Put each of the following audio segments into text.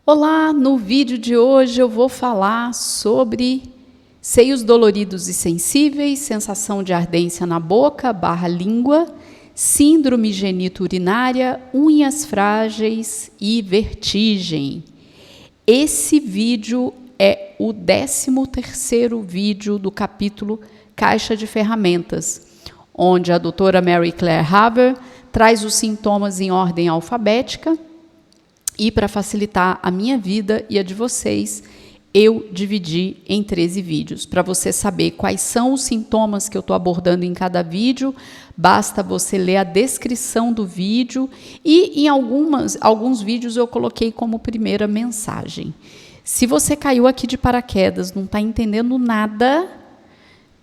Olá, no vídeo de hoje eu vou falar sobre seios doloridos e sensíveis, sensação de ardência na boca / língua, síndrome genito-urinária, unhas frágeis e vertigem. Esse vídeo é o 13º vídeo do capítulo Caixa de Ferramentas, onde a doutora Mary Claire Haver traz os sintomas em ordem alfabética. E para facilitar a minha vida e a de vocês, eu dividi em 13 vídeos. Para você saber quais são os sintomas que eu estou abordando em cada vídeo, basta você ler a descrição do vídeo e em alguns vídeos eu coloquei como primeira mensagem. Se você caiu aqui de paraquedas, não está entendendo nada,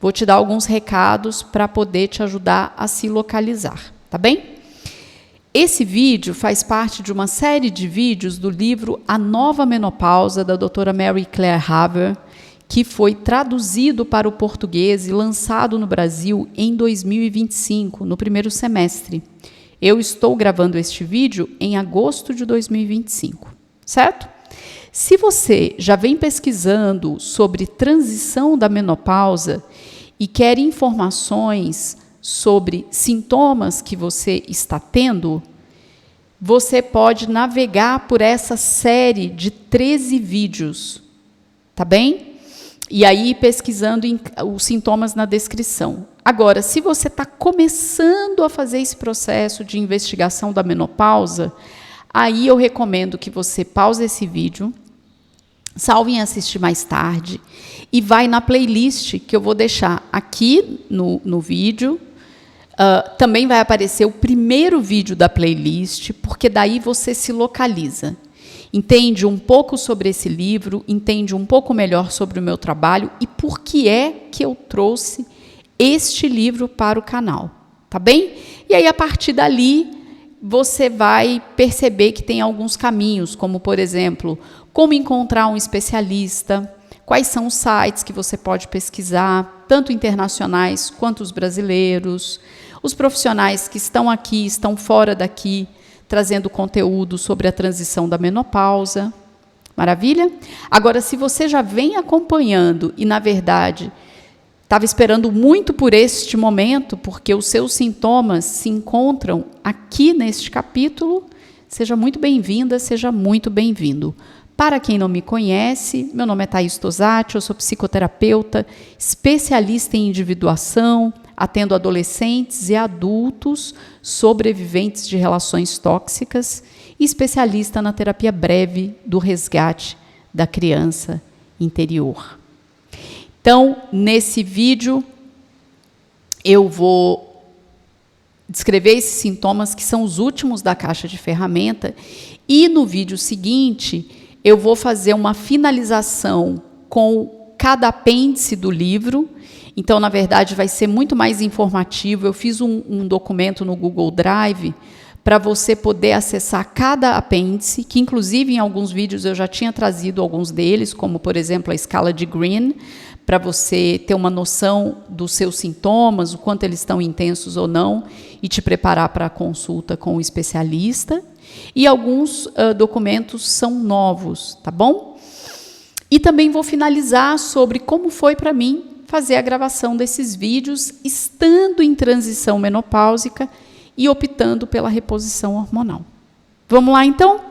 vou te dar alguns recados para poder te ajudar a se localizar, tá bem? Esse vídeo faz parte de uma série de vídeos do livro A Nova Menopausa, da doutora Mary Claire Haver, que foi traduzido para o português e lançado no Brasil em 2025, no primeiro semestre. Eu estou gravando este vídeo em agosto de 2025, certo? Se você já vem pesquisando sobre transição da menopausa e quer informações sobre sintomas que você está tendo, você pode navegar por essa série de 13 vídeos, tá bem? E aí pesquisando os sintomas na descrição. Agora, se você está começando a fazer esse processo de investigação da menopausa, aí eu recomendo que você pause esse vídeo, salve em assistir mais tarde e vai na playlist que eu vou deixar aqui no vídeo. Também vai aparecer o primeiro vídeo da playlist, porque daí você se localiza. Entende um pouco sobre esse livro, entende um pouco melhor sobre o meu trabalho e por que é que eu trouxe este livro para o canal, tá bem? E aí, a partir dali, você vai perceber que tem alguns caminhos, como, por exemplo, como encontrar um especialista, quais são os sites que você pode pesquisar, tanto internacionais quanto os brasileiros, os profissionais que estão aqui, estão fora daqui, trazendo conteúdo sobre a transição da menopausa. Maravilha? Agora, se você já vem acompanhando e, na verdade, estava esperando muito por este momento, porque os seus sintomas se encontram aqui neste capítulo, seja muito bem-vinda, seja muito bem-vindo. Para quem não me conhece, meu nome é Thaís Tosati, eu sou psicoterapeuta, especialista em individuação, atendo adolescentes e adultos sobreviventes de relações tóxicas e especialista na terapia breve do resgate da criança interior. Então, nesse vídeo, eu vou descrever esses sintomas que são os últimos da caixa de ferramenta e no vídeo seguinte eu vou fazer uma finalização com cada apêndice do livro. Então, na verdade, vai ser muito mais informativo. Eu fiz um documento no Google Drive para você poder acessar cada apêndice, que inclusive em alguns vídeos eu já tinha trazido alguns deles, como, por exemplo, a escala de Green, para você ter uma noção dos seus sintomas, o quanto eles estão intensos ou não, e te preparar para a consulta com o especialista. E alguns documentos são novos, tá bom? E também vou finalizar sobre como foi para mim fazer a gravação desses vídeos, estando em transição menopáusica e optando pela reposição hormonal. Vamos lá, então?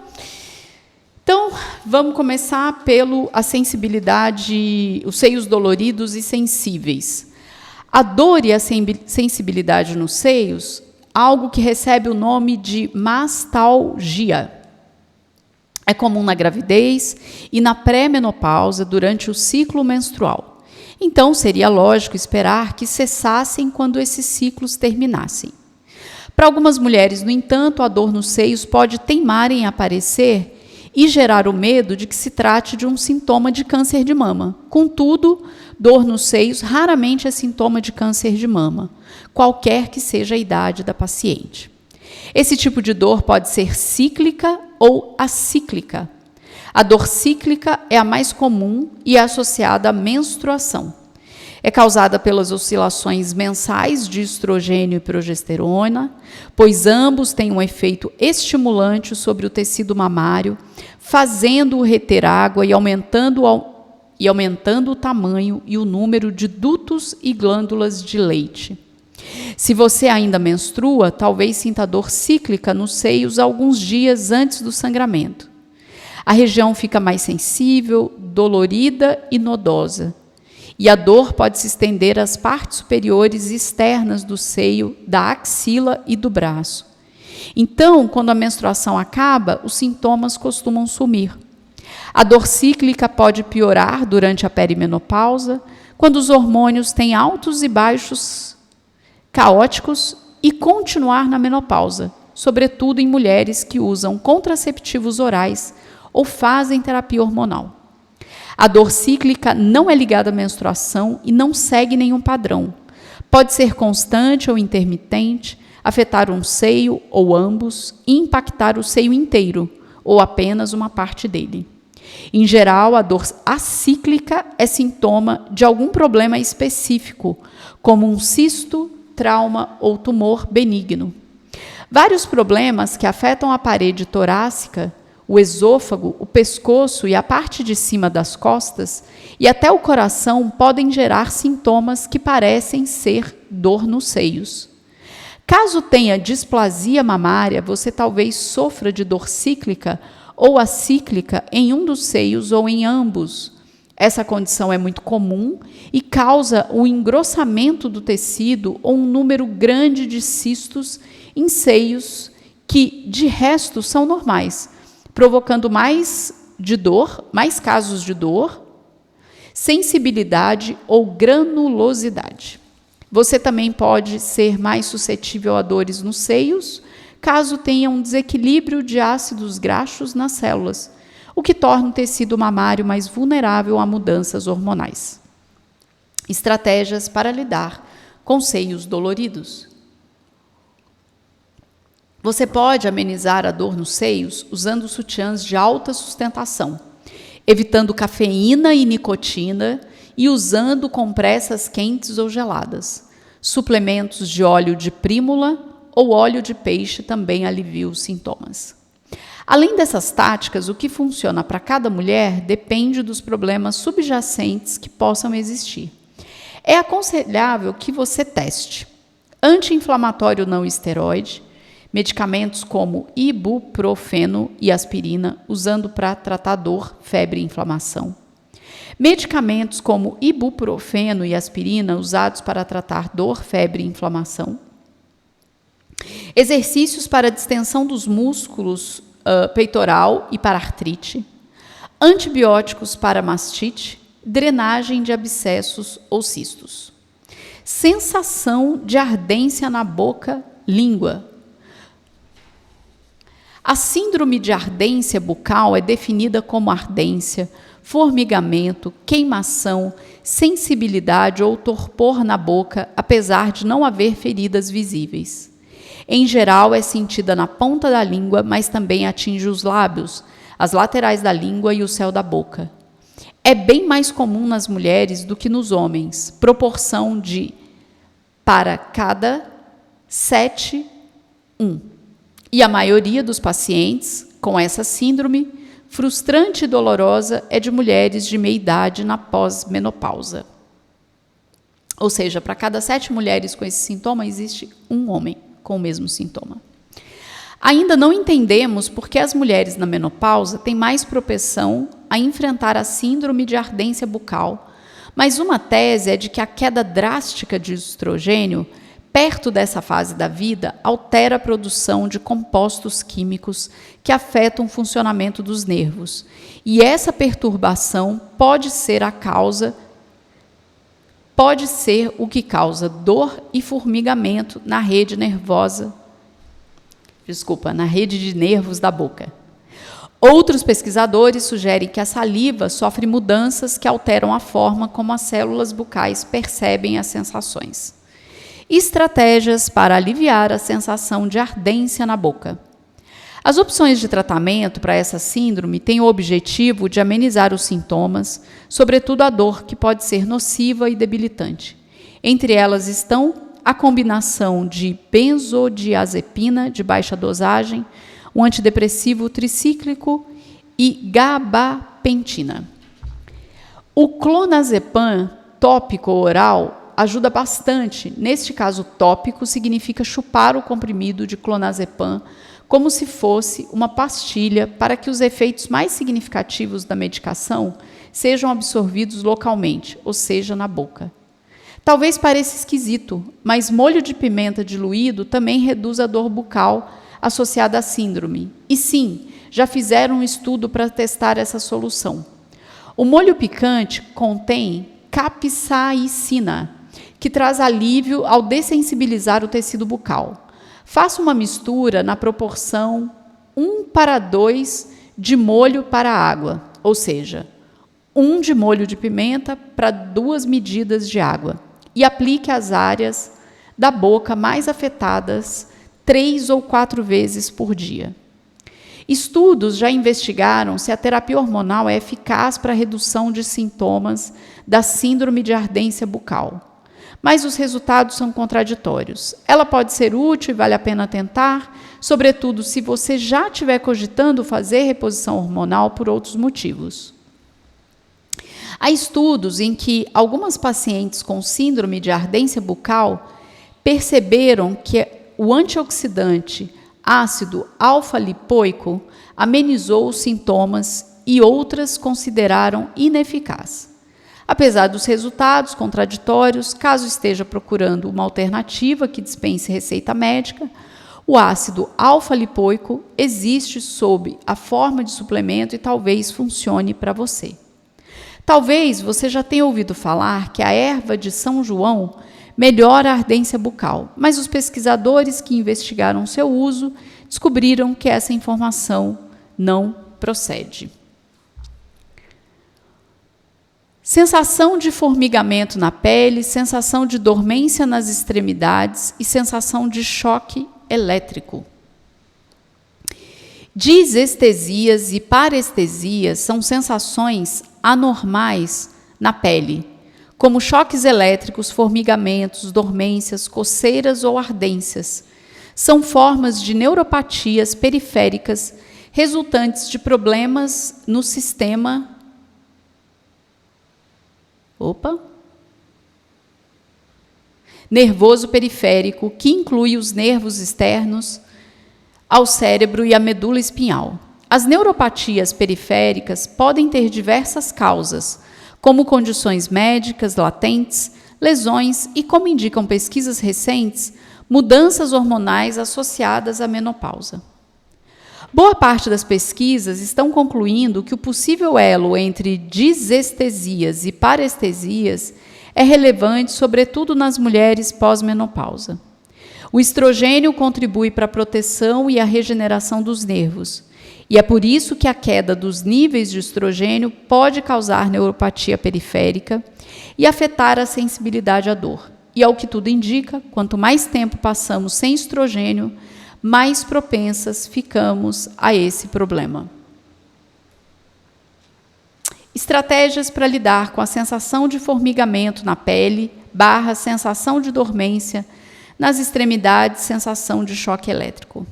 Então, vamos começar a sensibilidade, os seios doloridos e sensíveis. A dor e a sensibilidade nos seios, algo que recebe o nome de mastalgia. É comum na gravidez e na pré-menopausa durante o ciclo menstrual. Então, seria lógico esperar que cessassem quando esses ciclos terminassem. Para algumas mulheres, no entanto, a dor nos seios pode teimar em aparecer e gerar o medo de que se trate de um sintoma de câncer de mama. Contudo, dor nos seios raramente é sintoma de câncer de mama, qualquer que seja a idade da paciente. Esse tipo de dor pode ser cíclica ou acíclica. A dor cíclica é a mais comum e é associada à menstruação. É causada pelas oscilações mensais de estrogênio e progesterona, pois ambos têm um efeito estimulante sobre o tecido mamário, fazendo-o reter água e aumentando o tamanho e o número de dutos e glândulas de leite. Se você ainda menstrua, talvez sinta dor cíclica nos seios alguns dias antes do sangramento. A região fica mais sensível, dolorida e nodosa. E a dor pode se estender às partes superiores e externas do seio, da axila e do braço. Então, quando a menstruação acaba, os sintomas costumam sumir. A dor cíclica pode piorar durante a perimenopausa, quando os hormônios têm altos e baixos caóticos, e continuar na menopausa, sobretudo em mulheres que usam contraceptivos orais ou fazem terapia hormonal. A dor cíclica não é ligada à menstruação e não segue nenhum padrão. Pode ser constante ou intermitente, afetar um seio ou ambos e impactar o seio inteiro ou apenas uma parte dele. Em geral, a dor acíclica é sintoma de algum problema específico, como um cisto, trauma ou tumor benigno. Vários problemas que afetam a parede torácica, o esôfago, o pescoço e a parte de cima das costas, e até o coração podem gerar sintomas que parecem ser dor nos seios. Caso tenha displasia mamária, você talvez sofra de dor cíclica ou acíclica em um dos seios ou em ambos. Essa condição é muito comum e causa o engrossamento do tecido ou um número grande de cistos em seios que, de resto, são normais, provocando mais casos de dor, sensibilidade ou granulosidade. Você também pode ser mais suscetível a dores nos seios, caso tenha um desequilíbrio de ácidos graxos nas células, o que torna o tecido mamário mais vulnerável a mudanças hormonais. Estratégias para lidar com seios doloridos. Você pode amenizar a dor nos seios usando sutiãs de alta sustentação, evitando cafeína e nicotina e usando compressas quentes ou geladas. Suplementos de óleo de prímula ou óleo de peixe também aliviam os sintomas. Além dessas táticas, o que funciona para cada mulher depende dos problemas subjacentes que possam existir. É aconselhável que você teste anti-inflamatório não esteroide, medicamentos como ibuprofeno e aspirina, usando para tratar dor, febre e inflamação. Medicamentos como ibuprofeno e aspirina, usados para tratar dor, febre e inflamação. Exercícios para distensão dos músculos peitoral e para artrite. Antibióticos para mastite, drenagem de abscessos ou cistos. Sensação de ardência na boca, língua. A síndrome de ardência bucal é definida como ardência, formigamento, queimação, sensibilidade ou torpor na boca, apesar de não haver feridas visíveis. Em geral, é sentida na ponta da língua, mas também atinge os lábios, as laterais da língua e o céu da boca. É bem mais comum nas mulheres do que nos homens, proporção de para cada 7, 1. E a maioria dos pacientes com essa síndrome frustrante e dolorosa é de mulheres de meia idade na pós-menopausa. Ou seja, para cada 7 mulheres com esse sintoma, existe um homem com o mesmo sintoma. Ainda não entendemos por que as mulheres na menopausa têm mais propensão a enfrentar a síndrome de ardência bucal, mas uma tese é de que a queda drástica de estrogênio perto dessa fase da vida, altera a produção de compostos químicos que afetam o funcionamento dos nervos. E essa perturbação pode ser o que causa dor e formigamento na rede de nervos da boca. Outros pesquisadores sugerem que a saliva sofre mudanças que alteram a forma como as células bucais percebem as sensações. Estratégias para aliviar a sensação de ardência na boca. As opções de tratamento para essa síndrome têm o objetivo de amenizar os sintomas, sobretudo a dor, que pode ser nociva e debilitante. Entre elas estão a combinação de benzodiazepina de baixa dosagem, um antidepressivo tricíclico e gabapentina. O clonazepam tópico oral ajuda bastante. Neste caso, tópico significa chupar o comprimido de clonazepam como se fosse uma pastilha para que os efeitos mais significativos da medicação sejam absorvidos localmente, ou seja, na boca. Talvez pareça esquisito, mas molho de pimenta diluído também reduz a dor bucal associada à síndrome. E sim, já fizeram um estudo para testar essa solução. O molho picante contém capsaicina, que traz alívio ao dessensibilizar o tecido bucal. Faça uma mistura na proporção 1:2 de molho para água, ou seja, 1 de molho de pimenta para 2 medidas de água, e aplique às áreas da boca mais afetadas 3 ou 4 vezes por dia. Estudos já investigaram se a terapia hormonal é eficaz para a redução de sintomas da síndrome de ardência bucal. Mas os resultados são contraditórios. Ela pode ser útil e vale a pena tentar, sobretudo se você já estiver cogitando fazer reposição hormonal por outros motivos. Há estudos em que algumas pacientes com síndrome de ardência bucal perceberam que o antioxidante ácido alfa-lipoico amenizou os sintomas e outras consideraram ineficaz. Apesar dos resultados contraditórios, caso esteja procurando uma alternativa que dispense receita médica, o ácido alfa-lipoico existe sob a forma de suplemento e talvez funcione para você. Talvez você já tenha ouvido falar que a erva de São João melhora a ardência bucal, mas os pesquisadores que investigaram seu uso descobriram que essa informação não procede. Sensação de formigamento na pele, sensação de dormência nas extremidades e sensação de choque elétrico. Disestesias e parestesias são sensações anormais na pele, como choques elétricos, formigamentos, dormências, coceiras ou ardências. São formas de neuropatias periféricas resultantes de problemas no sistema nervoso periférico, que inclui os nervos externos ao cérebro e a medula espinhal. As neuropatias periféricas podem ter diversas causas, como condições médicas latentes, lesões e, como indicam pesquisas recentes, mudanças hormonais associadas à menopausa. Boa parte das pesquisas estão concluindo que o possível elo entre disestesias e parestesias é relevante, sobretudo nas mulheres pós-menopausa. O estrogênio contribui para a proteção e a regeneração dos nervos, e é por isso que a queda dos níveis de estrogênio pode causar neuropatia periférica e afetar a sensibilidade à dor. E, ao que tudo indica, quanto mais tempo passamos sem estrogênio, mais propensas ficamos a esse problema. Estratégias para lidar com a sensação de formigamento na pele, sensação de dormência, nas extremidades, sensação de choque elétrico.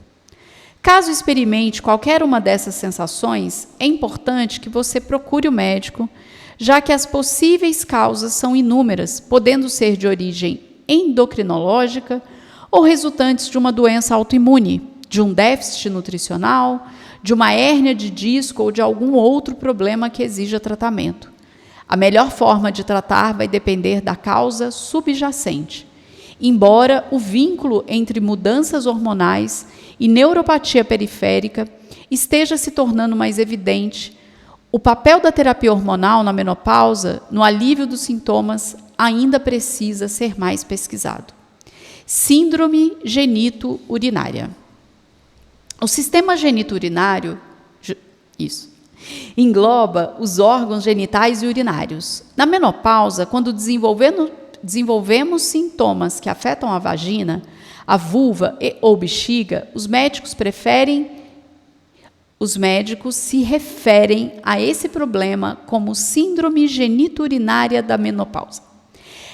Caso experimente qualquer uma dessas sensações, é importante que você procure o médico, já que as possíveis causas são inúmeras, podendo ser de origem endocrinológica ou resultantes de uma doença autoimune, de um déficit nutricional, de uma hérnia de disco ou de algum outro problema que exija tratamento. A melhor forma de tratar vai depender da causa subjacente. Embora o vínculo entre mudanças hormonais e neuropatia periférica esteja se tornando mais evidente, o papel da terapia hormonal na menopausa, no alívio dos sintomas, ainda precisa ser mais pesquisado. Síndrome genito-urinária. O sistema genito-urinário engloba os órgãos genitais e urinários. Na menopausa, quando desenvolvemos sintomas que afetam a vagina, a vulva ou bexiga, os médicos preferem Os médicos se referem a esse problema como síndrome geniturinária da menopausa.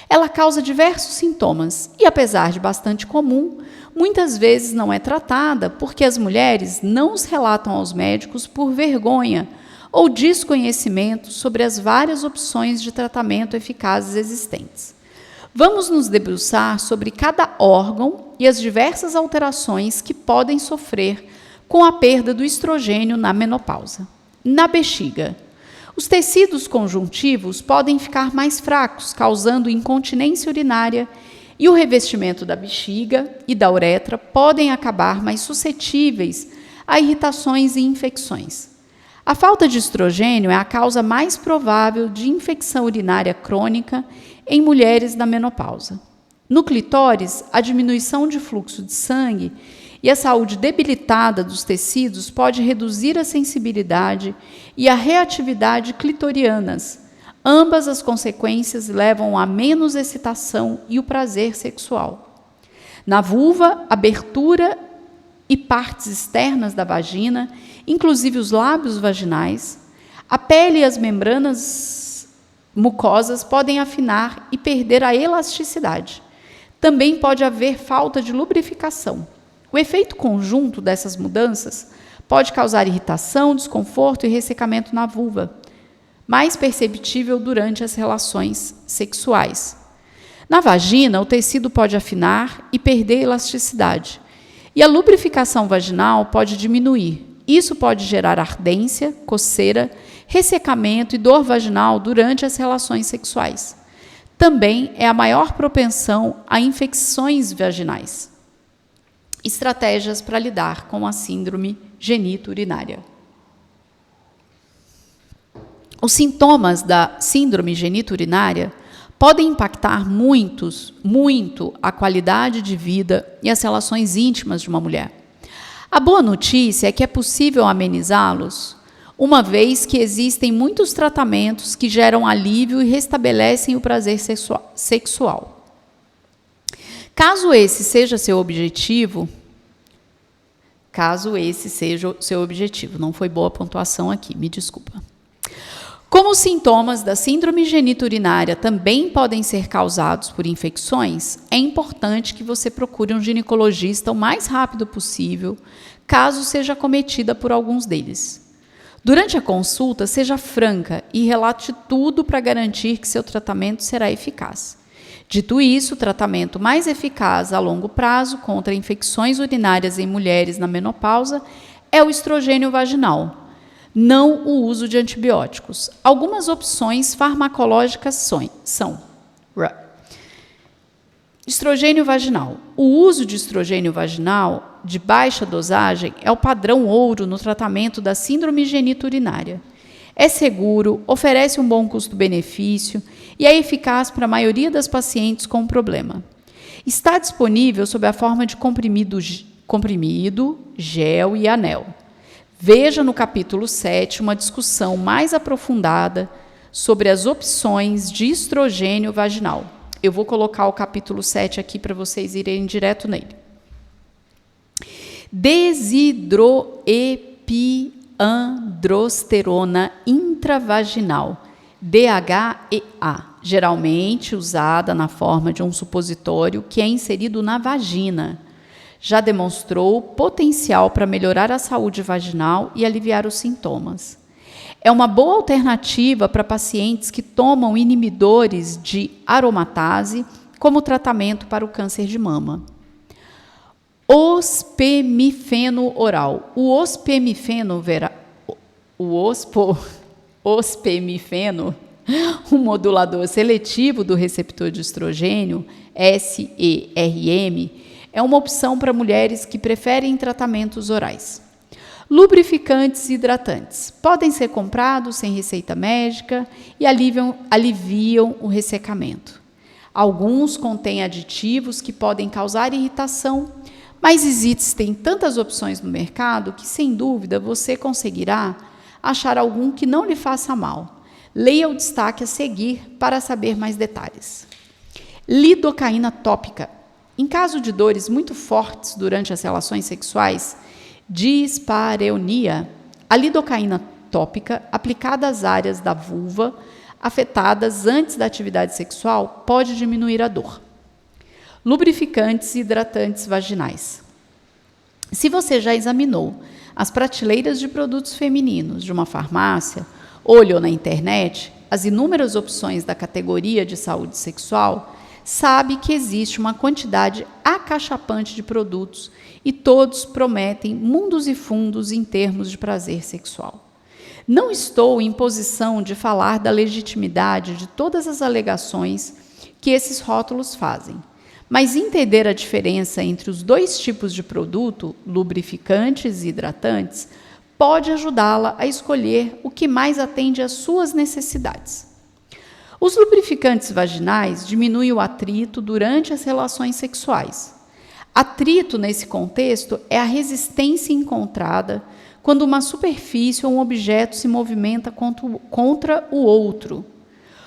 Ela causa diversos sintomas e, apesar de bastante comum, muitas vezes não é tratada porque as mulheres não os relatam aos médicos por vergonha ou desconhecimento sobre as várias opções de tratamento eficazes existentes. Vamos nos debruçar sobre cada órgão e as diversas alterações que podem sofrer com a perda do estrogênio na menopausa. Na bexiga, os tecidos conjuntivos podem ficar mais fracos, causando incontinência urinária, e o revestimento da bexiga e da uretra podem acabar mais suscetíveis a irritações e infecções. A falta de estrogênio é a causa mais provável de infecção urinária crônica em mulheres na menopausa. No clitóris, a diminuição de fluxo de sangue e a saúde debilitada dos tecidos pode reduzir a sensibilidade e a reatividade clitorianas. Ambas as consequências levam a menos excitação e o prazer sexual. Na vulva, abertura e partes externas da vagina, inclusive os lábios vaginais, a pele e as membranas mucosas podem afinar e perder a elasticidade. Também pode haver falta de lubrificação. O efeito conjunto dessas mudanças pode causar irritação, desconforto e ressecamento na vulva, mais perceptível durante as relações sexuais. Na vagina, o tecido pode afinar e perder elasticidade, e a lubrificação vaginal pode diminuir. Isso pode gerar ardência, coceira, ressecamento e dor vaginal durante as relações sexuais. Também é a maior propensão a infecções vaginais. Estratégias para lidar com a síndrome geniturinária. Os sintomas da síndrome geniturinária podem impactar muito a qualidade de vida e as relações íntimas de uma mulher. A boa notícia é que é possível amenizá-los, uma vez que existem muitos tratamentos que geram alívio e restabelecem o prazer sexual. Caso esse seja seu objetivo, não foi boa a pontuação aqui, me desculpa. Como os sintomas da síndrome geniturinária também podem ser causados por infecções, é importante que você procure um ginecologista o mais rápido possível, caso seja acometida por alguns deles. Durante a consulta, seja franca e relate tudo para garantir que seu tratamento será eficaz. Dito isso, o tratamento mais eficaz a longo prazo contra infecções urinárias em mulheres na menopausa é o estrogênio vaginal, não o uso de antibióticos. Algumas opções farmacológicas são estrogênio vaginal. O uso de estrogênio vaginal de baixa dosagem é o padrão ouro no tratamento da síndrome geniturinária. É seguro, oferece um bom custo-benefício e é eficaz para a maioria das pacientes com problema. Está disponível sob a forma de comprimido, gel e anel. Veja no capítulo 7 uma discussão mais aprofundada sobre as opções de estrogênio vaginal. Eu vou colocar o capítulo 7 aqui para vocês irem direto nele. Desidroepiandrosterona intravaginal, DHEA, geralmente usada na forma de um supositório que é inserido na vagina. Já demonstrou potencial para melhorar a saúde vaginal e aliviar os sintomas. É uma boa alternativa para pacientes que tomam inibidores de aromatase como tratamento para o câncer de mama. Ospemifeno oral. O ospemifeno, um modulador seletivo do receptor de estrogênio, SERM, é uma opção para mulheres que preferem tratamentos orais. Lubrificantes e hidratantes. Podem ser comprados sem receita médica e aliviam o ressecamento. Alguns contêm aditivos que podem causar irritação, mas existem tantas opções no mercado que, sem dúvida, você conseguirá achar algum que não lhe faça mal. Leia o destaque a seguir para saber mais detalhes. Lidocaína tópica. Em caso de dores muito fortes durante as relações sexuais, dispareunia, A lidocaína tópica, aplicada às áreas da vulva afetadas antes da atividade sexual, pode diminuir a dor. Lubrificantes e hidratantes vaginais. Se você já examinou as prateleiras de produtos femininos de uma farmácia, olhou na internet as inúmeras opções da categoria de saúde sexual, sabe que existe uma quantidade acachapante de produtos e todos prometem mundos e fundos em termos de prazer sexual. Não estou em posição de falar da legitimidade de todas as alegações que esses rótulos fazem, mas entender a diferença entre os dois tipos de produto, lubrificantes e hidratantes, pode ajudá-la a escolher o que mais atende às suas necessidades. Os lubrificantes vaginais diminuem o atrito durante as relações sexuais. Atrito, nesse contexto, é a resistência encontrada quando uma superfície ou um objeto se movimenta contra o outro.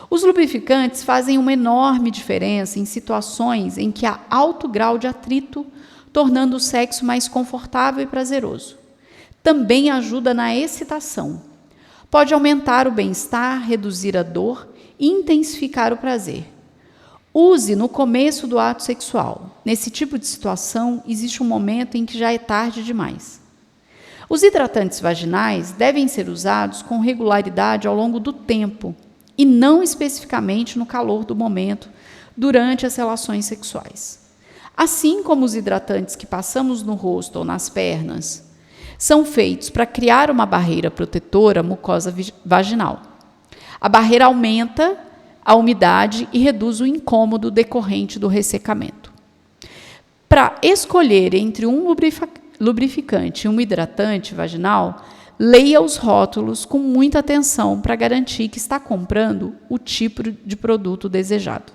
Os lubrificantes fazem uma enorme diferença em situações em que há alto grau de atrito, tornando o sexo mais confortável e prazeroso. Também ajuda na excitação. Pode aumentar o bem-estar, reduzir a dor e intensificar o prazer. Use no começo do ato sexual. Nesse tipo de situação, existe um momento em que já é tarde demais. Os hidratantes vaginais devem ser usados com regularidade ao longo do tempo e não especificamente no calor do momento, durante as relações sexuais. Assim como os hidratantes que passamos no rosto ou nas pernas, são feitos para criar uma barreira protetora à mucosa vaginal. A barreira aumenta a umidade e reduz o incômodo decorrente do ressecamento. Para escolher entre um lubrificante e um hidratante vaginal, leia os rótulos com muita atenção para garantir que está comprando o tipo de produto desejado.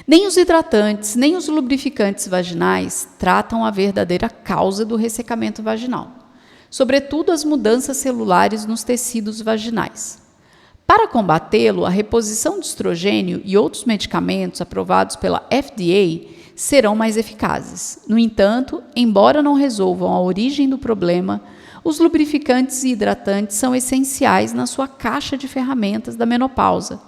Nem os hidratantes, nem os lubrificantes vaginais tratam a verdadeira causa do ressecamento vaginal, sobretudo as mudanças celulares nos tecidos vaginais. Para combatê-lo, a reposição de estrogênio e outros medicamentos aprovados pela FDA serão mais eficazes. No entanto, embora não resolvam a origem do problema, os lubrificantes e hidratantes são essenciais na sua caixa de ferramentas da menopausa,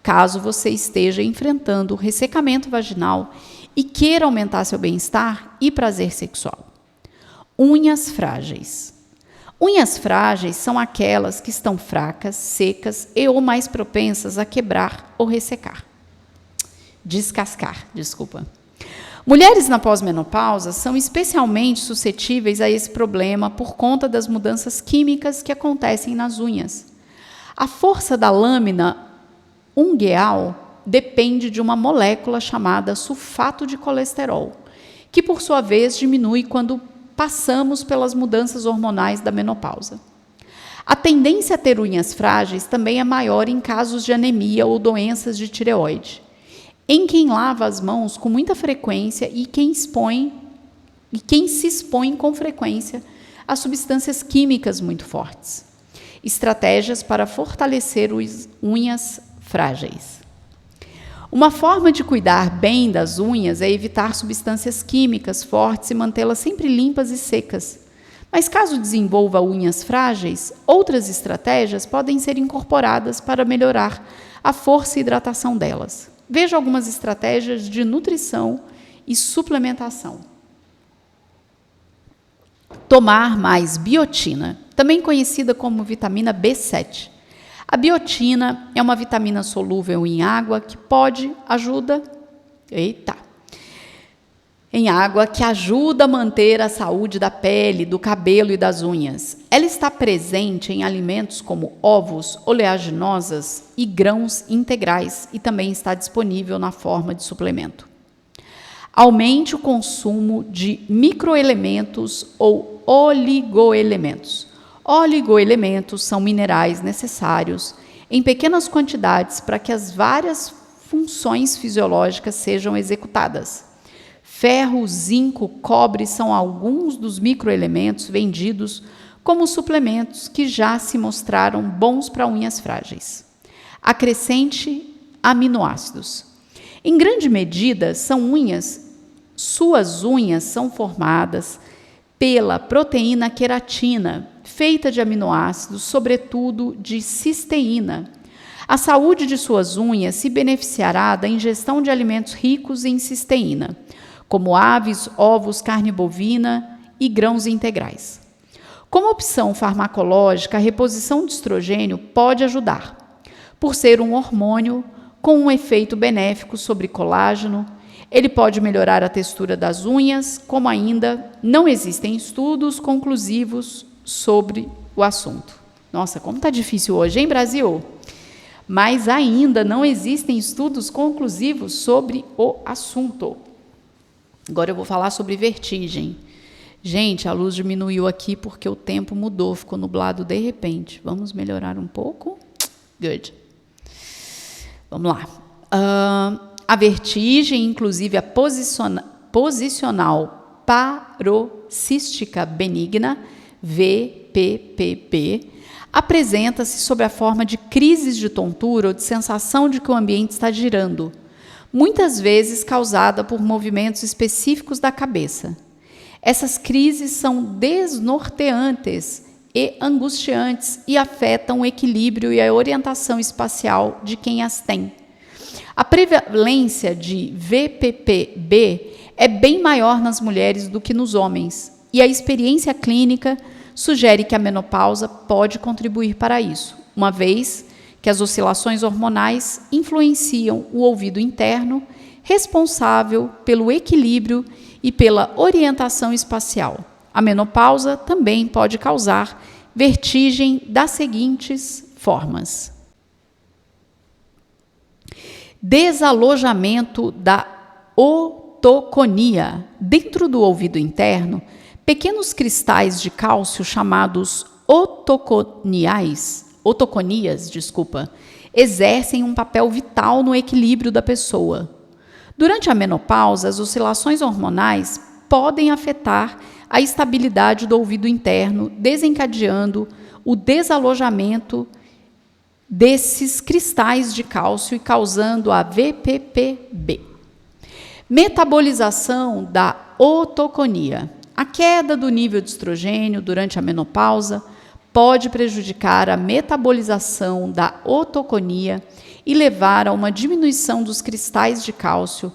caso você esteja enfrentando o ressecamento vaginal e queira aumentar seu bem-estar e prazer sexual. Unhas frágeis. Unhas frágeis são aquelas que estão fracas, secas e ou mais propensas a quebrar ou ressecar. Descascar. Mulheres na pós-menopausa são especialmente suscetíveis a esse problema por conta das mudanças químicas que acontecem nas unhas. A força da lâmina ungueal depende de uma molécula chamada sulfato de colesterol, que por sua vez diminui quando passamos pelas mudanças hormonais da menopausa. A tendência a ter unhas frágeis também é maior em casos de anemia ou doenças de tireoide, em quem lava as mãos com muita frequência e quem se expõe com frequência a substâncias químicas muito fortes. Estratégias para fortalecer unhas frágeis. Uma forma de cuidar bem das unhas é evitar substâncias químicas fortes e mantê-las sempre limpas e secas. Mas caso desenvolva unhas frágeis, outras estratégias podem ser incorporadas para melhorar a força e hidratação delas. Veja algumas estratégias de nutrição e suplementação. Tomar mais biotina, também conhecida como vitamina B7. A biotina é uma vitamina solúvel em água que ajuda a manter a saúde da pele, do cabelo e das unhas. Ela está presente em alimentos como ovos, oleaginosas e grãos integrais e também está disponível na forma de suplemento. Aumente o consumo de microelementos ou oligoelementos. Oligoelementos são minerais necessários em pequenas quantidades para que as várias funções fisiológicas sejam executadas. Ferro, zinco, cobre são alguns dos microelementos vendidos como suplementos que já se mostraram bons para unhas frágeis. Acrescente aminoácidos. Em grande medida, suas unhas são formadas pela proteína queratina, feita de aminoácidos, sobretudo de cisteína. A saúde de suas unhas se beneficiará da ingestão de alimentos ricos em cisteína, como aves, ovos, carne bovina e grãos integrais. Como opção farmacológica, a reposição de estrogênio pode ajudar, por ser um hormônio com um efeito benéfico sobre colágeno. Ele pode melhorar a textura das unhas, como ainda não existem estudos conclusivos sobre o assunto. Nossa, como está difícil hoje, hein, Brasil? Mas ainda não existem estudos conclusivos sobre o assunto. Agora eu vou falar sobre vertigem. Gente, a luz diminuiu aqui porque o tempo mudou, ficou nublado de repente. Vamos melhorar um pouco? Good. Vamos lá. A vertigem, inclusive a posicional paroxística benigna, VPPB, apresenta-se sob a forma de crises de tontura ou de sensação de que o ambiente está girando, muitas vezes causada por movimentos específicos da cabeça. Essas crises são desnorteantes e angustiantes e afetam o equilíbrio e a orientação espacial de quem as tem. A prevalência de VPPB é bem maior nas mulheres do que nos homens, e a experiência clínica sugere que a menopausa pode contribuir para isso, uma vez que as oscilações hormonais influenciam o ouvido interno, responsável pelo equilíbrio e pela orientação espacial. A menopausa também pode causar vertigem das seguintes formas: desalojamento da otoconia. Dentro do ouvido interno, pequenos cristais de cálcio chamados otoconias, exercem um papel vital no equilíbrio da pessoa. Durante a menopausa, as oscilações hormonais podem afetar a estabilidade do ouvido interno, desencadeando o desalojamento desses cristais de cálcio e causando a VPPB. Metabolização da otoconia. A queda do nível de estrogênio durante a menopausa pode prejudicar a metabolização da otoconia e levar a uma diminuição dos cristais de cálcio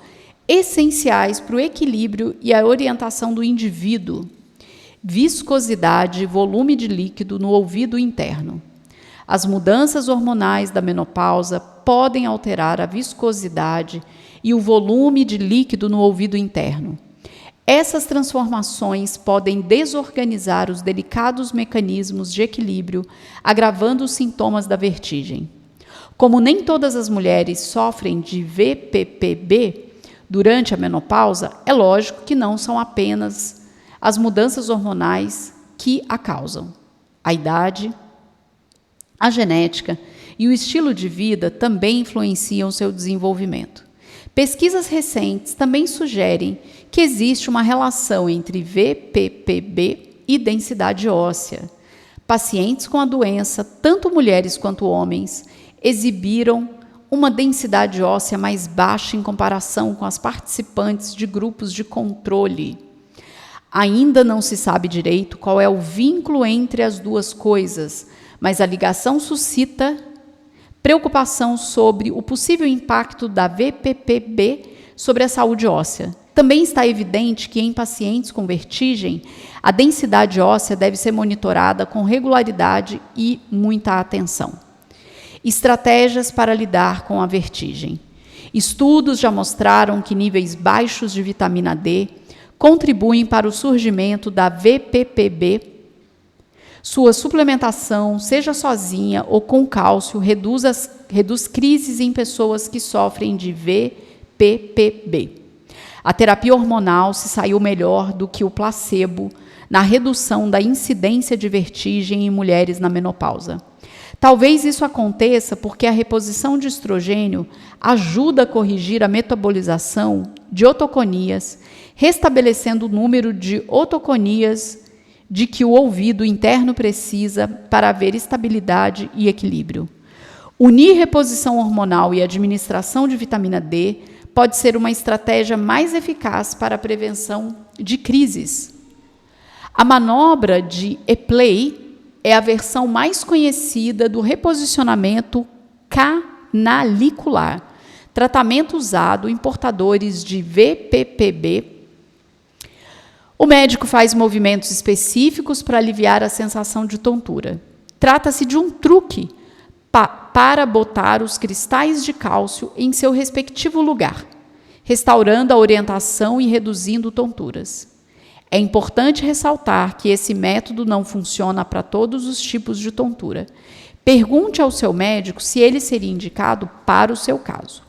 essenciais para o equilíbrio e a orientação do indivíduo. Viscosidade e volume de líquido no ouvido interno. As mudanças hormonais da menopausa podem alterar a viscosidade e o volume de líquido no ouvido interno. Essas transformações podem desorganizar os delicados mecanismos de equilíbrio, agravando os sintomas da vertigem. Como nem todas as mulheres sofrem de VPPB durante a menopausa, é lógico que não são apenas as mudanças hormonais que a causam. A idade, a genética e o estilo de vida também influenciam seu desenvolvimento. Pesquisas recentes também sugerem que existe uma relação entre VPPB e densidade óssea. Pacientes com a doença, tanto mulheres quanto homens, exibiram uma densidade óssea mais baixa em comparação com as participantes de grupos de controle. Ainda não se sabe direito qual é o vínculo entre as duas coisas, mas a ligação suscita preocupação sobre o possível impacto da VPPB sobre a saúde óssea. Também está evidente que em pacientes com vertigem, a densidade óssea deve ser monitorada com regularidade e muita atenção. Estratégias para lidar com a vertigem. Estudos já mostraram que níveis baixos de vitamina D contribuem para o surgimento da VPPB. Sua suplementação, seja sozinha ou com cálcio, reduz crises em pessoas que sofrem de VPPB. A terapia hormonal se saiu melhor do que o placebo na redução da incidência de vertigem em mulheres na menopausa. Talvez isso aconteça porque a reposição de estrogênio ajuda a corrigir a metabolização de otoconias, restabelecendo o número de otoconias de que o ouvido interno precisa para haver estabilidade e equilíbrio. Unir reposição hormonal e administração de vitamina D pode ser uma estratégia mais eficaz para a prevenção de crises. A manobra de Epley é a versão mais conhecida do reposicionamento canalicular, tratamento usado em portadores de VPPB. O médico faz movimentos específicos para aliviar a sensação de tontura. Trata-se de um truque para botar os cristais de cálcio em seu respectivo lugar, restaurando a orientação e reduzindo tonturas. É importante ressaltar que esse método não funciona para todos os tipos de tontura. Pergunte ao seu médico se ele seria indicado para o seu caso.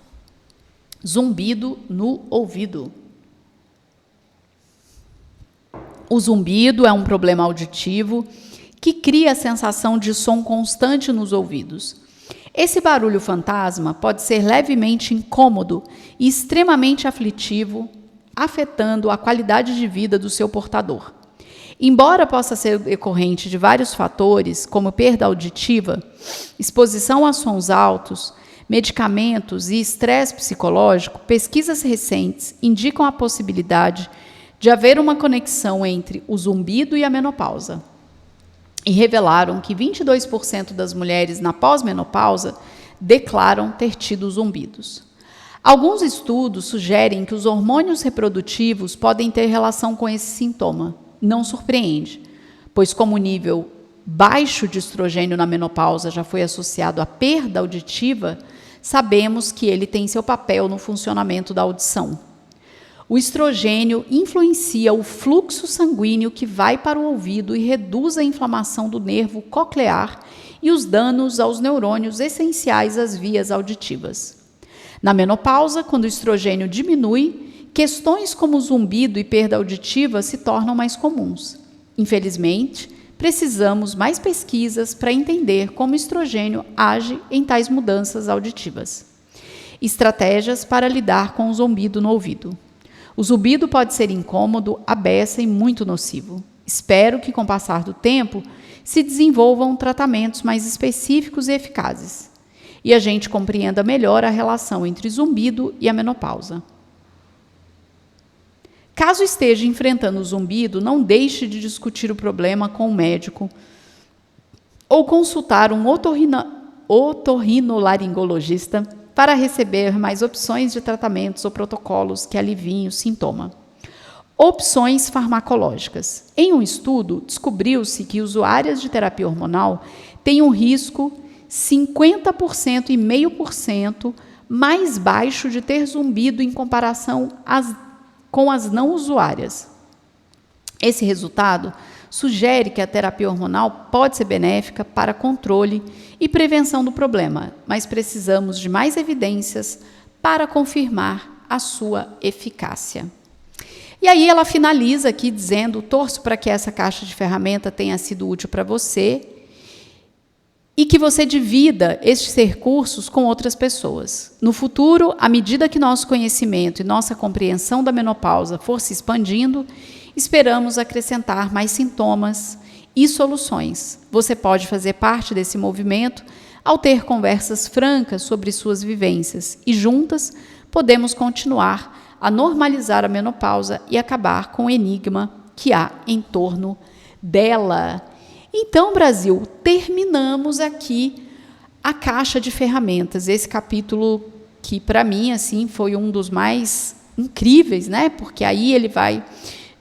Zumbido no ouvido. O zumbido é um problema auditivo que cria a sensação de som constante nos ouvidos. Esse barulho fantasma pode ser levemente incômodo e extremamente aflitivo, afetando a qualidade de vida do seu portador. Embora possa ser decorrente de vários fatores, como perda auditiva, exposição a sons altos, medicamentos e estresse psicológico, pesquisas recentes indicam a possibilidade de haver uma conexão entre o zumbido e a menopausa. E revelaram que 22% das mulheres na pós-menopausa declaram ter tido zumbidos. Alguns estudos sugerem que os hormônios reprodutivos podem ter relação com esse sintoma. Não surpreende, pois como o nível baixo de estrogênio na menopausa já foi associado à perda auditiva, sabemos que ele tem seu papel no funcionamento da audição. O estrogênio influencia o fluxo sanguíneo que vai para o ouvido e reduz a inflamação do nervo coclear e os danos aos neurônios essenciais às vias auditivas. Na menopausa, quando o estrogênio diminui, questões como zumbido e perda auditiva se tornam mais comuns. Infelizmente, precisamos mais pesquisas para entender como o estrogênio age em tais mudanças auditivas. Estratégias para lidar com o zumbido no ouvido. O zumbido pode ser incômodo, à beça e muito nocivo. Espero que, com o passar do tempo, se desenvolvam tratamentos mais específicos e eficazes, e a gente compreenda melhor a relação entre zumbido e a menopausa. Caso esteja enfrentando o zumbido, não deixe de discutir o problema com o médico ou consultar um otorrinolaringologista para receber mais opções de tratamentos ou protocolos que aliviem o sintoma. Opções farmacológicas. Em um estudo, descobriu-se que usuárias de terapia hormonal têm um risco 50% e 0,5% mais baixo de ter zumbido em comparação com as não usuárias. Esse resultado sugere que a terapia hormonal pode ser benéfica para controle e prevenção do problema, mas precisamos de mais evidências para confirmar a sua eficácia. E aí ela finaliza aqui dizendo: torço para que essa caixa de ferramenta tenha sido útil para você e que você divida estes recursos com outras pessoas. No futuro, à medida que nosso conhecimento e nossa compreensão da menopausa for se expandindo, esperamos acrescentar mais sintomas e soluções. Você pode fazer parte desse movimento ao ter conversas francas sobre suas vivências e juntas podemos continuar a normalizar a menopausa e acabar com o enigma que há em torno dela. Então, Brasil, terminamos aqui a caixa de ferramentas. Esse capítulo que, para mim, assim, foi um dos mais incríveis, né? Porque aí ele vai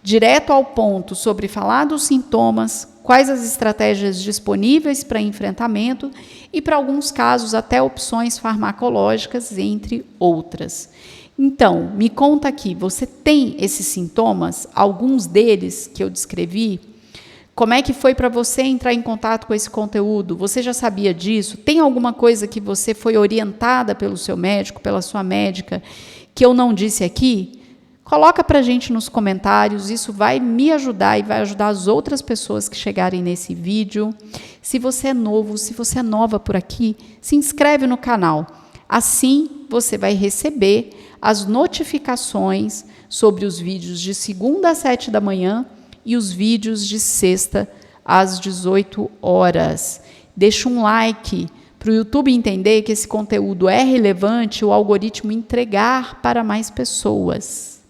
direto ao ponto sobre falar dos sintomas, quais as estratégias disponíveis para enfrentamento e, para alguns casos, até opções farmacológicas, entre outras. Então, me conta aqui, você tem esses sintomas, alguns deles que eu descrevi? Como é que foi para você entrar em contato com esse conteúdo? Você já sabia disso? Tem alguma coisa que você foi orientada pelo seu médico, pela sua médica, que eu não disse aqui? Coloca para a gente nos comentários, isso vai me ajudar e vai ajudar as outras pessoas que chegarem nesse vídeo. Se você é novo, se você é nova por aqui, se inscreve no canal. Assim, você vai receber as notificações sobre os vídeos de segunda às 7 da manhã e os vídeos de sexta às 18 horas. Deixa um like para o YouTube entender que esse conteúdo é relevante e o algoritmo entregar para mais pessoas.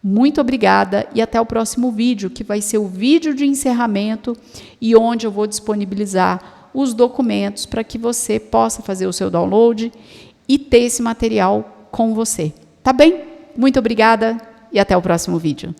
Muito obrigada e até o próximo vídeo, que vai ser o vídeo de encerramento e onde eu vou disponibilizar os documentos para que você possa fazer o seu download e ter esse material com você. Tá bem? Muito obrigada e até o próximo vídeo.